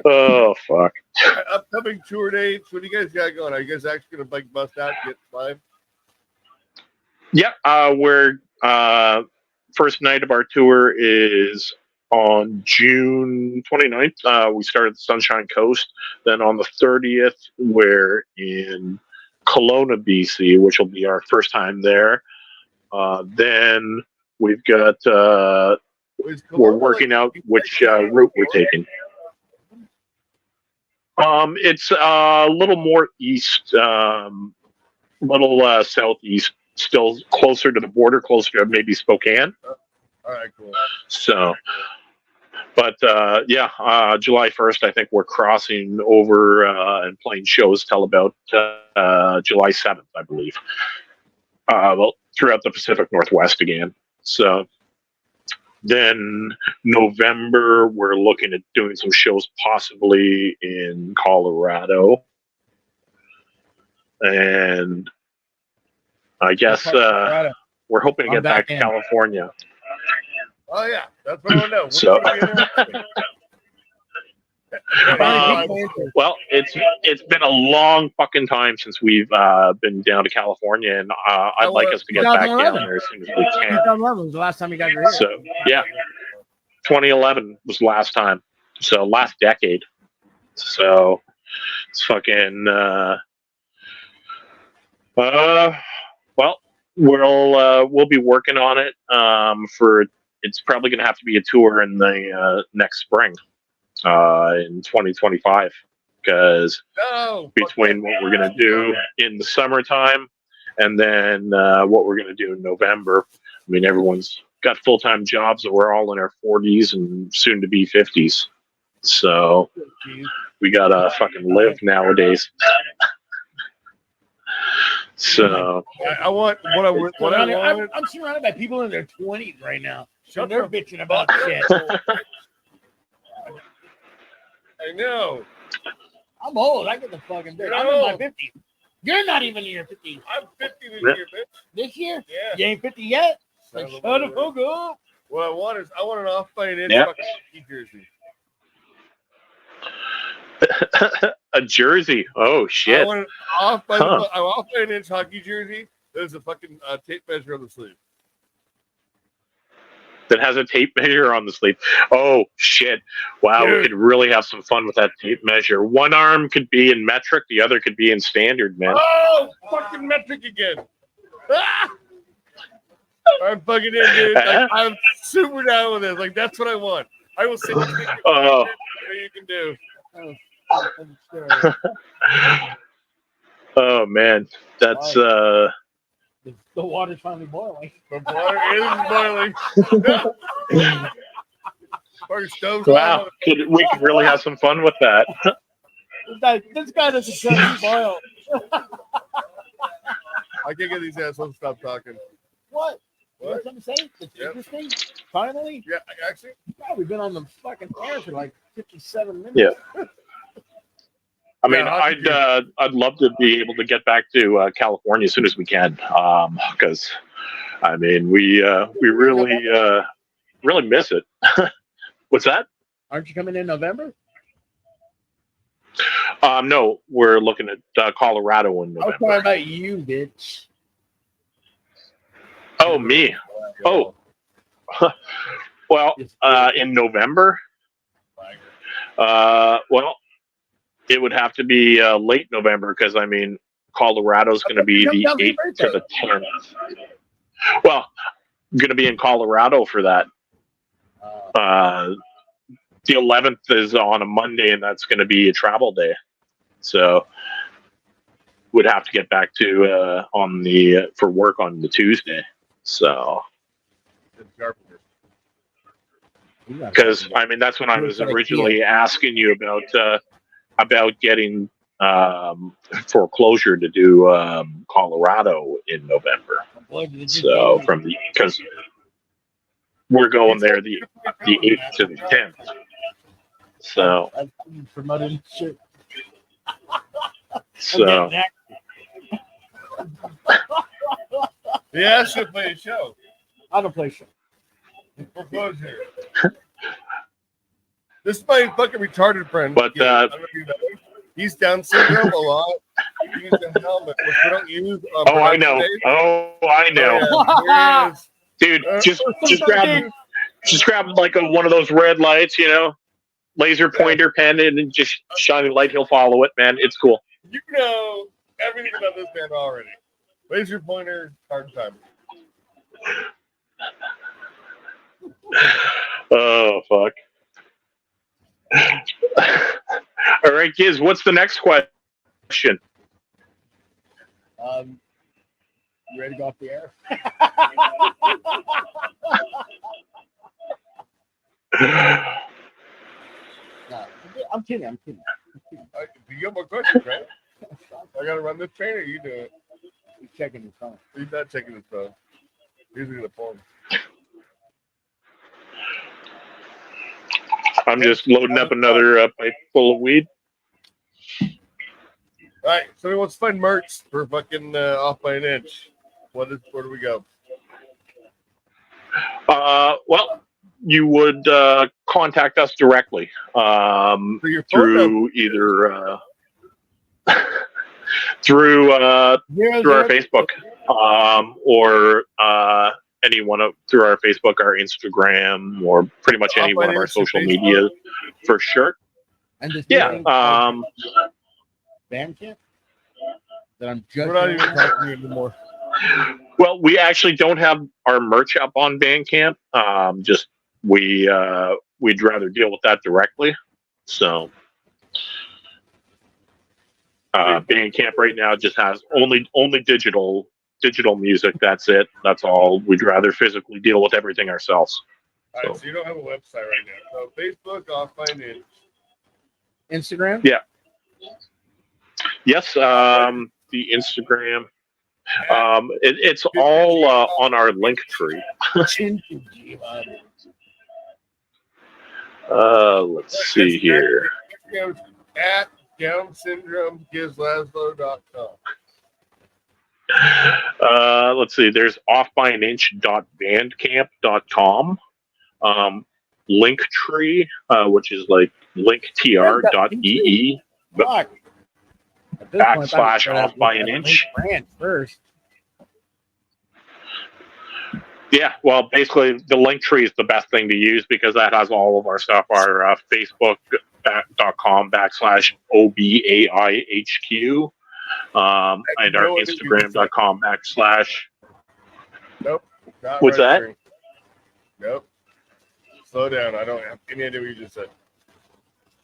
Oh fuck! Upcoming tour dates. What do you guys got going? Are you guys actually gonna like bust out and get live? Yeah, we're first night of our tour is on June 29th. We start at the Sunshine Coast. Then on the 30th, we're in Kelowna, BC, which will be our first time there. Then we've got we're working out which route we're taking. It's a little more east, little southeast, still closer to the border, closer to maybe Spokane. All right, cool. So, but yeah, July 1st, I think we're crossing over and playing shows till about July 7th, I believe. Well, throughout the Pacific Northwest again. So then November, we're looking at doing some shows possibly in Colorado. And I guess we're hoping to get back to California. Oh, yeah. That's what I want to know. So, well, it's been a long fucking time since we've been down to California, and I'd like us to get back down there as soon as we can. 2011 was the last time you got your hair. So yeah, 2011 was the last time. So last decade. So it's fucking. Well, we'll be working on it. It's probably going to have to be a tour in the next spring. In 2025, because between what we're going to do in the summertime and then what we're going to do in November, I mean, everyone's got full-time jobs that we're all in our 40s and soon to be 50s. So we got to fucking live nowadays. So I want what I want. I'm surrounded by people in their 20s right now. So they're bitching about shit. I know. I'm old. I get the fucking bitch. I'm in my 50s. You're not even in your 50s. I'm 50 this year, bitch. This year? Yeah. You ain't 50 yet? Like, shut the fuck up. What I want is an off-fight in fucking jersey. A jersey. Oh shit. I want an off-fight inch hockey jersey. There's a fucking tape measure on the sleeve. that has a tape measure on the sleeve. Oh shit! Wow, Dude. we could really have some fun with that tape measure. One arm could be in metric, the other could be in standard, man. Oh, fucking metric again. Ah! I'm fucking in, dude. Like, I'm super down with this. Like, that's what I want. I will send you Oh. what you can do. Oh man, that's The water's finally boiling. The water is boiling. Our stove's wow. on. We could really have some fun with that. This guy doesn't try to boil. I can't get these assholes to stop talking. What? You What? know what I'm saying? It's Yep. interesting. Finally? Yeah, actually. Yeah, we've been on the fucking air for like 57 minutes. Yeah. I mean, Yeah, I'd love to be able to get back to California as soon as we can, because I mean, we really miss it. What's that? Aren't you coming in November? No, we're looking at Colorado in I was November. talking about you, bitch. Oh, me. Oh, well, in November. Well, it would have to be late November because I mean, Colorado's going to be the 8th to the 10th. Well, I'm going to be in Colorado for that. The 11th is on a Monday, and that's going to be a travel day. So, would have to get back to for work on the Tuesday. So, because I mean, that's when I was originally asking you about getting foreclosure to do Colorado in November. So because we're going there the 8th to the 10th. So I'm promoting shit. So Yeah, I should play a show. I don't play shit. Foreclosure. This is my fucking retarded friend. But, I don't know if you know. He's Down syndrome a lot. He uses a helmet, which we don't use. On oh, I know. days. Oh, I know. Yeah, Dude, just grab like one of those red lights, you know, laser pointer pen, and just shining light. He'll follow it, man. It's cool. you know everything about this man already. Laser pointer, hard time. Oh fuck. All right, Gizz, what's the next question? You ready to go off the air? No, I'm kidding. You got more questions, right? I gotta run this train, or you do it? He's checking his phone. He's not checking his phone. He's looking at the phone. I'm just loading up another pipe full of weed. All right, somebody wants to find merch for fucking Off by an Inch. Where do we go? Well, you would contact us directly For your phone through either through our Facebook or anyone through our Facebook, our Instagram, or pretty much any one of our social media for sure. And this Yeah. Bandcamp that I'm just We're not even talking anymore. Well, we actually don't have our merch up on Bandcamp. Just we'd rather deal with that directly. So Bandcamp right now just has only digital music. That's it. That's all. We'd rather physically deal with everything ourselves. All right, so you don't have a website right now. So Facebook, Off by an Inch. Instagram? Yeah. Yes, the Instagram. It's all on our link tree. Let's see here. At Down Syndrome GizzLazlo.com. Let's see. There's offbyaninch.bandcamp.com. Linktree, which is like linktr.ee. Fuck. / off by an inch. Brand first. Yeah, well, basically, the link tree is the best thing to use because that has all of our stuff. Our Facebook.com/OBAIHQ, and our Instagram.com/ Nope. Not What's that? registering. Nope. Slow down. I don't have any idea what you just said.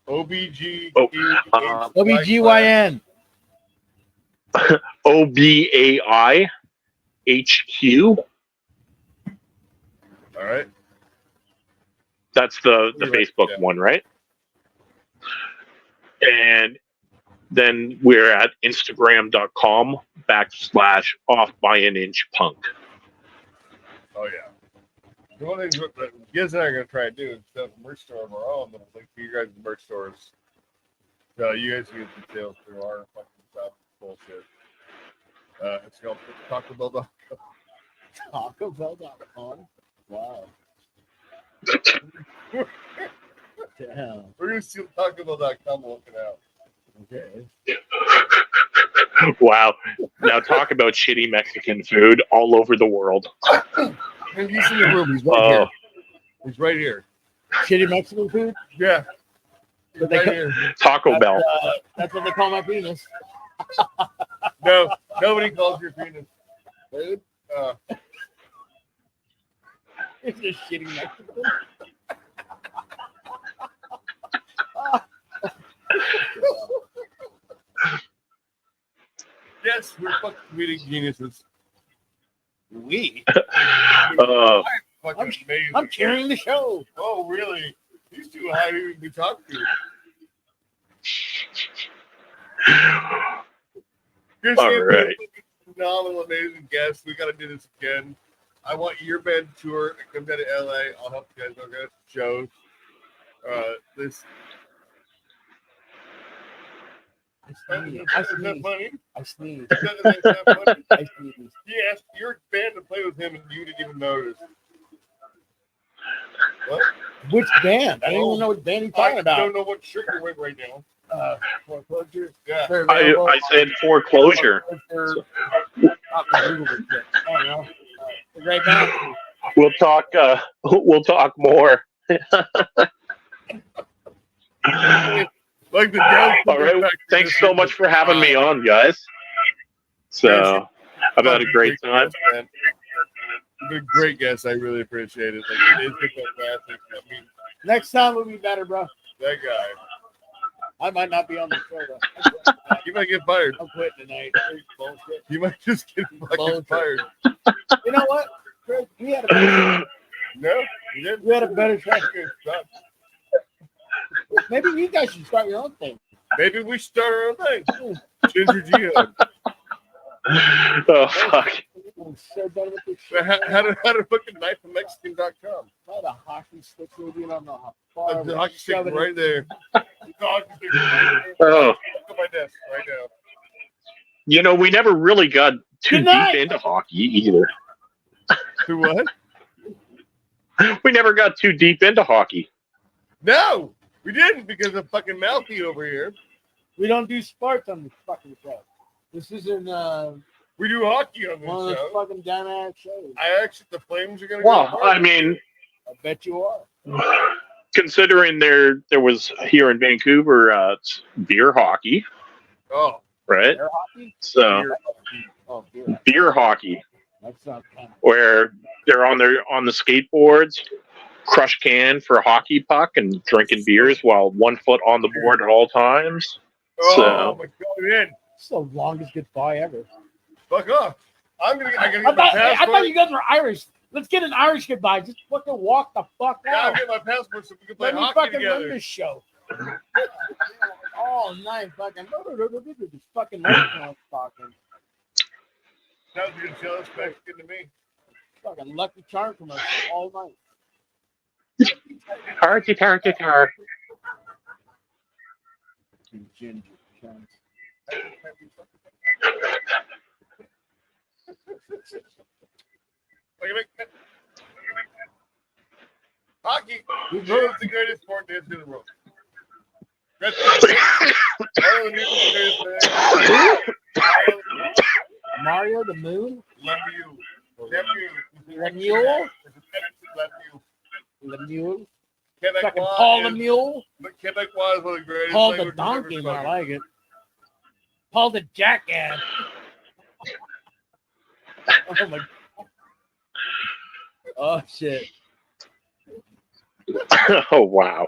OBG. OBGYN. OBAIHQ. All right. That's the Right, Facebook yeah. one, right? And then we're at Instagram.com/off-by-an-inch-punk. Oh yeah. The one thing that Gizz and I are gonna try to do is set up a merch store of our own. That'll link to you guys' merch stores. So you guys can get the sales through our fucking stuff. Bullshit. It's called TacoBell.com. TacoBell.com. Wow. Damn. We're gonna steal TacoBell.com looking out. Okay. Wow. Now talk about shitty Mexican food all over the world. And he's in the room. He's right here. He's right here. Shitty Mexican food? Yeah. But they Right co- here. Taco Bell. That's what they call my penis. No, nobody calls your penis food. It's just shitty Mexican. Yes, we're fucking comedic geniuses. We. Uh, Fucking amazing. I'm carrying the show. Oh, really? He's too high to even be talked to. You're All right. phenomenal, amazing guest. We got to do this again. I want your band tour. Come down to LA. I'll help you guys organize shows. This. Isn't that funny? I sneeze. Isn't that funny? I sneeze. Yes, your band to play with him and you didn't even notice. What? Which band? I don't even know what band he's talking I about. don't know what shirt you're wearing right now. Foreclosure. Yeah. They're available. I said foreclosure. Foreclosure. Not the Google shit. I don't know. The great band. We'll talk. We'll talk more. Like the dance. All right. Thanks so much for having me on, guys. So I've had a great time. Man. You've been a great guest. I really appreciate it. Like, it's been fantastic. I mean, Next time will be better, bro. that guy. I might not be on the show, though. You might get fired. I'm quitting tonight. It's bullshit. You might just get fucking Bullshit. fired. You know what? Chris, we had a better, No, you didn't. we had a better shot. Stop. Maybe you guys should start your own thing. Maybe we start our own thing. Ginger Jihad. Oh fuck. I'm so done with this So shit. how to fucking knifeamexican.com. I had a hockey stick with you. I don't know how far. The hockey stick shove it right in. there. The hockey stick right there. Oh, Look at my desk right now. you know, we never really got too Good night. deep into hockey either. To what? We never got too deep into hockey. No, we didn't because of fucking Mouthy over here. We don't do sports on this fucking show. This isn't We do hockey on one of this those show. fucking dumbass shows. I actually, the Flames are gonna Well, go. I mean, I bet you are. considering there was here in Vancouver beer hockey, Oh, right? Air hockey? So Oh, dear. beer hockey, That's not kind of. where they're on the skateboards, crush can for a hockey puck, and drinking beers while 1 foot on the board at all times. oh So- my god, man, It's the longest goodbye ever. fuck off! I gotta I get my thought passport. you guys were Irish. Let's get an Irish goodbye. Just fucking walk the fuck Yeah, I'll out. get my passport so we can play Let me hockey fucking run together. this show. All night, fucking. This fucking microphone talking. Sounds like a jealous Mexican to me. Fucking Lucky Charm commercial all night. Tarty, tarty, tar. Ginger chunks. Hockey We've is heard the greatest sport in the history of the world. That's all the greatest thing. Mario the Moon. Love you. Love you. Lemuel. Lemuel. Lemuel. Quebecois Fucking Paul is- Lemuel. But Quebecois is one of the greatest Paul the languages ever donkey. I spoken. like it. Paul the jackass. Oh my. Oh shit. Oh wow.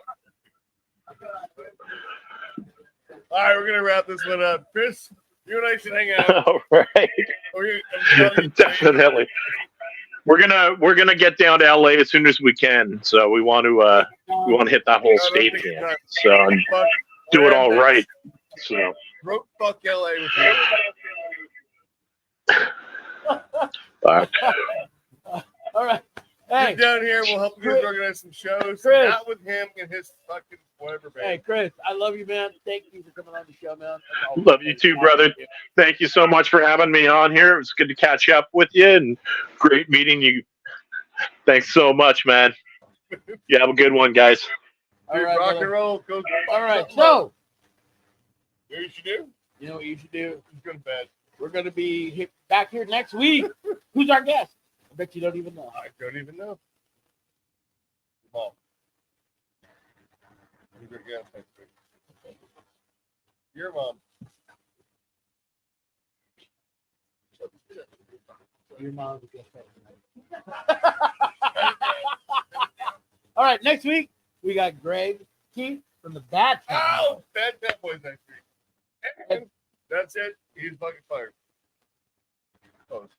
All right, we're gonna wrap this one up. Chris, you and I should hang out. All right. I'm telling you, Definitely. We're gonna get down to LA as soon as we can. So we want to hit that whole state again. So and Fuck, do it all Brandon, right. So Throat fuck LA with you. fuck. All right. Get Hey, down here. We'll help you guys organize some shows. Chris. Not with him and his fucking whatever band. hey, Chris. I love you, man. Thank you for coming on the show, man. That's all. Love you too, brother. Thank you so much for having me on here. It was good to catch up with you and great meeting you. Thanks so much, man. You have a good one, guys. All Dude, right, rock brother. and roll. Go. All right. So, You know what you should do? you know what you should do? Just go to bed. We're going to be back here next week. Who's our guest? I bet you don't even know. I don't even know. Mom. Who's your guest next week? Your mom. Your mom's guest. All right. Next week, we got Greg Keith from the Bad Town. Oh, Bad Bad Boys next week. And that's it. He's fucking fired. Close.